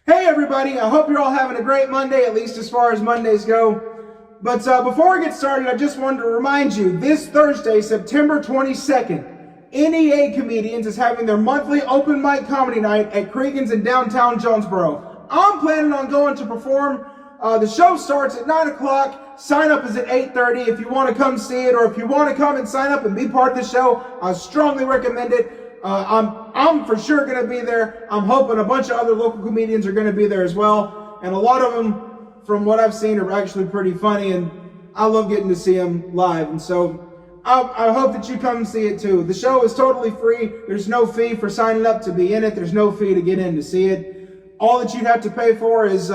Hey everybody, I hope you're all having a great Monday, at least as far as Mondays go. But before we get started, I just wanted to remind you, this Thursday, September 22nd, NEA Comedians is having their monthly open mic comedy night at Cregan's in downtown Jonesboro. I'm planning on going to perform. The show starts at 9 o'clock. Sign up is at 8:30 if you want to come see it, or if you want to come and sign up and be part of the show, I strongly recommend it. I'm for sure going to be there. I'm hoping a bunch of other local comedians are going to be there as well. And a lot of them, from what I've seen, are actually pretty funny. And I love getting to see them live. And so I hope that you come and see it too. The show is totally free. There's no fee for signing up to be in it. There's no fee to get in to see it. All that you'd have to pay for is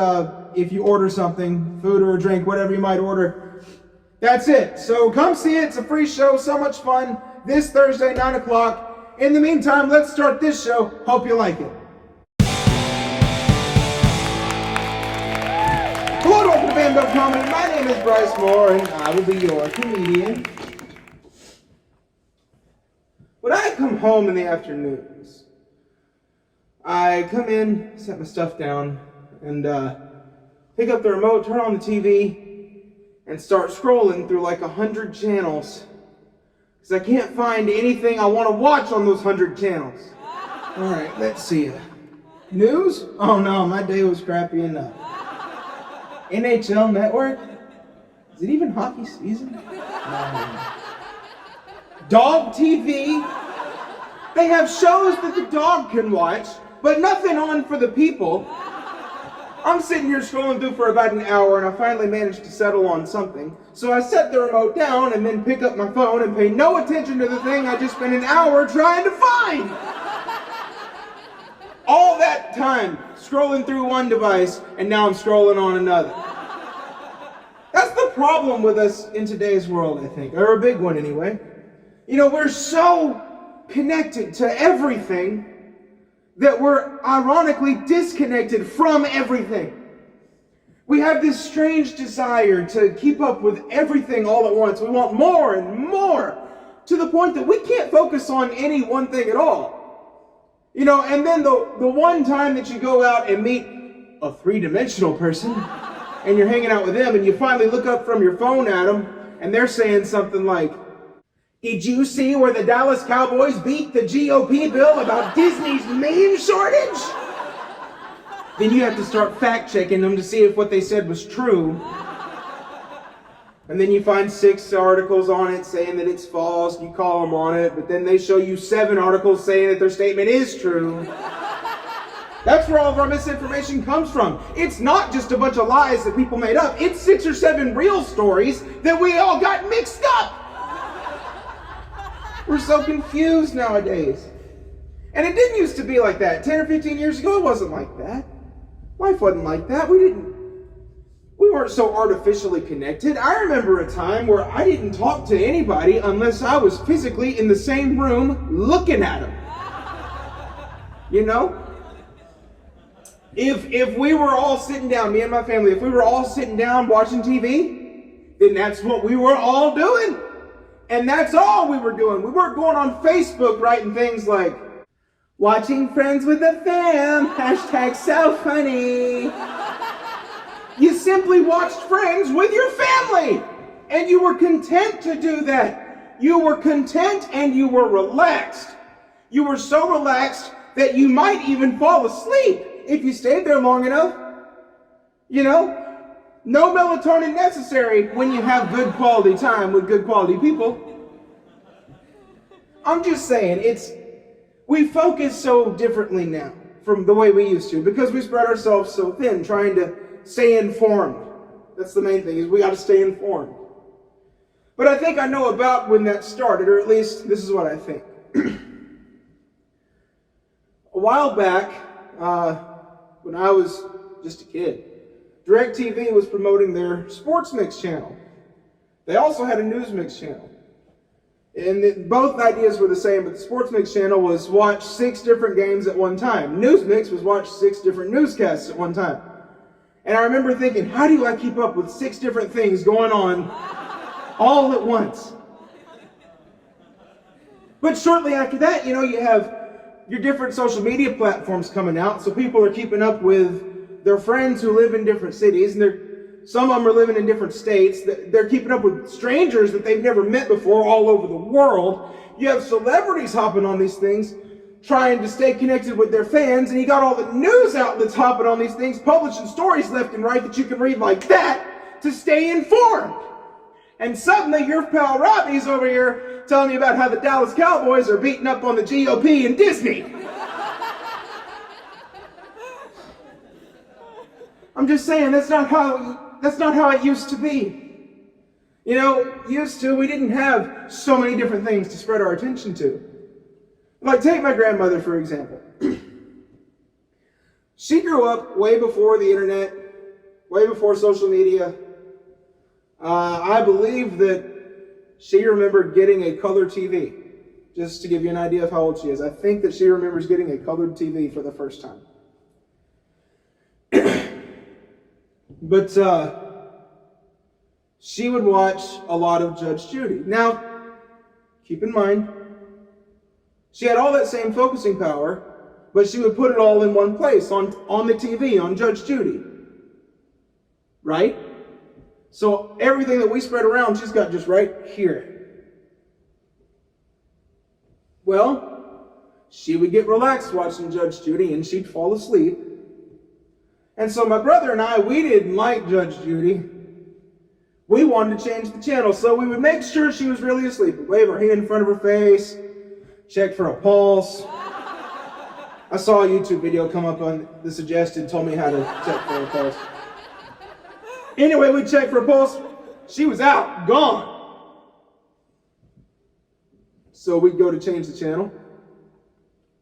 if you order something, food or a drink, whatever you might order. That's it. So come see it. It's a free show. So much fun. This Thursday, 9 o'clock. In the meantime, let's start this show. Hope you like it. Hello to Welcome to Band Comedy. My name is Bryce Moore, and I will be your comedian. When I come home in the afternoons, I come in, set my stuff down, and pick up the remote, turn on the TV, and start scrolling through like 100 channels. Because I can't find anything I want to watch on those 100 channels. All right, let's see. News? Oh no, my day was crappy enough. NHL Network? Is it even hockey season? Dog TV? They have shows that the dog can watch, but nothing on for the people. I'm sitting here scrolling through for about an hour, and I finally managed to settle on something. So I set the remote down and then pick up my phone and pay no attention to the thing I just spent an hour trying to find. All that time scrolling through one device, and now I'm scrolling on another. That's the problem with us in today's world, I think, or a big one anyway. You know, we're so connected to everything that we're ironically disconnected from everything. We have this strange desire to keep up with everything all at once. We want more and more, to the point that we can't focus on any one thing at all. You know, and then the one time that you go out and meet a three-dimensional person, and you're hanging out with them, and you finally look up from your phone at them, and they're saying something like, "Did you see where the Dallas Cowboys beat the GOP bill about Disney's meme shortage?" Then you have to start fact-checking them to see if what they said was true. And then you find 6 articles on it saying that it's false. You call them on it, but then they show you 7 articles saying that their statement is true. That's where all of our misinformation comes from. It's not just a bunch of lies that people made up. It's 6 or 7 real stories that we all got mixed up. We're so confused nowadays. And it didn't used to be like that. 10 or 15 years ago, it wasn't like that. Life wasn't like that. We weren't so artificially connected. I remember a time where I didn't talk to anybody unless I was physically in the same room looking at them. You know? If we were all sitting down, me and my family, if we were all sitting down watching TV, then that's what we were all doing. And that's all we were doing. We weren't going on Facebook writing things like, "Watching Friends with the Fam, hashtag so funny." You simply watched Friends with your family. And you were content to do that. You were content and you were relaxed. You were so relaxed that you might even fall asleep if you stayed there long enough. You know? No melatonin necessary when you have good quality time with good quality people. I'm just saying, we focus so differently now from the way we used to because we spread ourselves so thin trying to stay informed. That's the main thing, is we got to stay informed. But I think I know about when that started, or at least this is what I think. A while back, when I was just a kid, DirecTV was promoting their Sports Mix channel. They also had a News Mix channel. And both ideas were the same, but the Sports Mix channel was watch 6 different games at one time. News Mix was watch 6 different newscasts at one time. And I remember thinking, how do I keep up with 6 different things going on all at once? But shortly after that, you know, you have your different social media platforms coming out, so people are keeping up with their friends who live in different cities, and some of them are living in different states. They're keeping up with strangers that they've never met before all over the world. You have celebrities hopping on these things, trying to stay connected with their fans, and you got all the news outlets hopping on these things, publishing stories left and right that you can read like that to stay informed. And suddenly your pal Robbie's over here telling you about how the Dallas Cowboys are beating up on the GOP and Disney. I'm just saying, that's not how it used to be. You know, used to, we didn't have so many different things to spread our attention to. Like, take my grandmother, for example. She grew up way before the internet, way before social media. I believe that she remembered getting a color TV. Just to give you an idea of how old she is. I think that she remembers getting a colored TV for the first time. But she would watch a lot of Judge Judy. Now, keep in mind, she had all that same focusing power, but she would put it all in one place, on the TV, on Judge Judy. Right? So everything that we spread around, she's got just right here. Well, she would get relaxed watching Judge Judy, and she'd fall asleep. And so my brother and I, we didn't like Judge Judy. We wanted to change the channel, so we would make sure she was really asleep. We'd wave our hand in front of her face, check for a pulse. I saw a YouTube video come up on the suggested, told me how to check for a pulse. Anyway, we checked for a pulse. She was out, gone. So we'd go to change the channel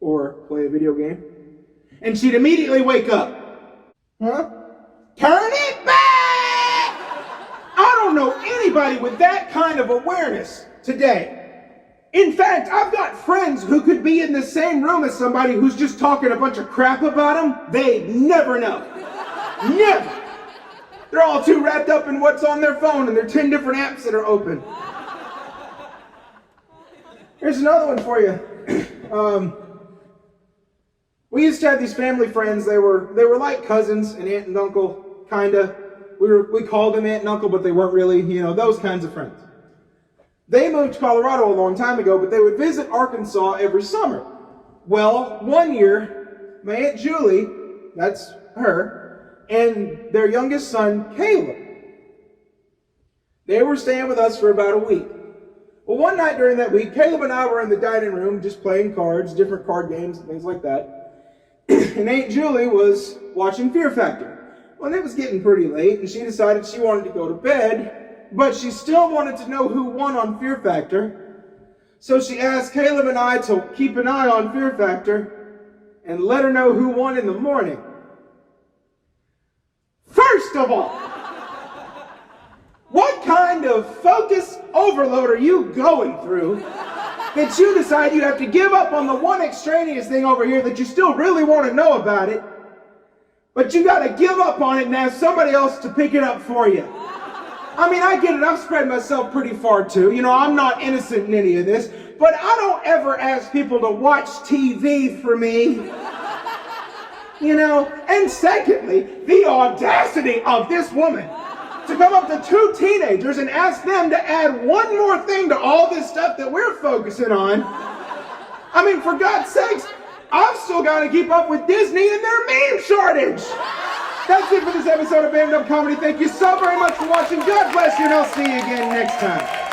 or play a video game, and she'd immediately wake up. Huh? Turn it back! I don't know anybody with that kind of awareness today. In fact, I've got friends who could be in the same room as somebody who's just talking a bunch of crap about them. They'd never know. Never. They're all too wrapped up in what's on their phone and their 10 different apps that are open. Here's another one for you. We used to have these family friends. They were like cousins, an aunt and uncle, kinda. We called them aunt and uncle, but they weren't really, those kinds of friends. They moved to Colorado a long time ago, but they would visit Arkansas every summer. Well, one year, my Aunt Julie, that's her, and their youngest son, Caleb, they were staying with us for about a week. Well, one night during that week, Caleb and I were in the dining room just playing cards, different card games and things like that. And Aunt Julie was watching Fear Factor. Well, it was getting pretty late, and she decided she wanted to go to bed, but she still wanted to know who won on Fear Factor. So she asked Caleb and I to keep an eye on Fear Factor and let her know who won in the morning. First of all, what kind of focus overload are you going through that you decide you have to give up on the one extraneous thing over here that you still really want to know about it, but you got to give up on it and ask somebody else to pick it up for you? I mean, I get it. I've spread myself pretty far too. I'm not innocent in any of this, but I don't ever ask people to watch TV for me. And secondly, the audacity of this woman to come up to two teenagers and ask them to add one more thing to all this stuff that we're focusing on. I mean, for God's sakes, I've still got to keep up with Disney and their meme shortage. That's it for this episode of Band Up Comedy. Thank you so very much for watching. God bless you, and I'll see you again next time.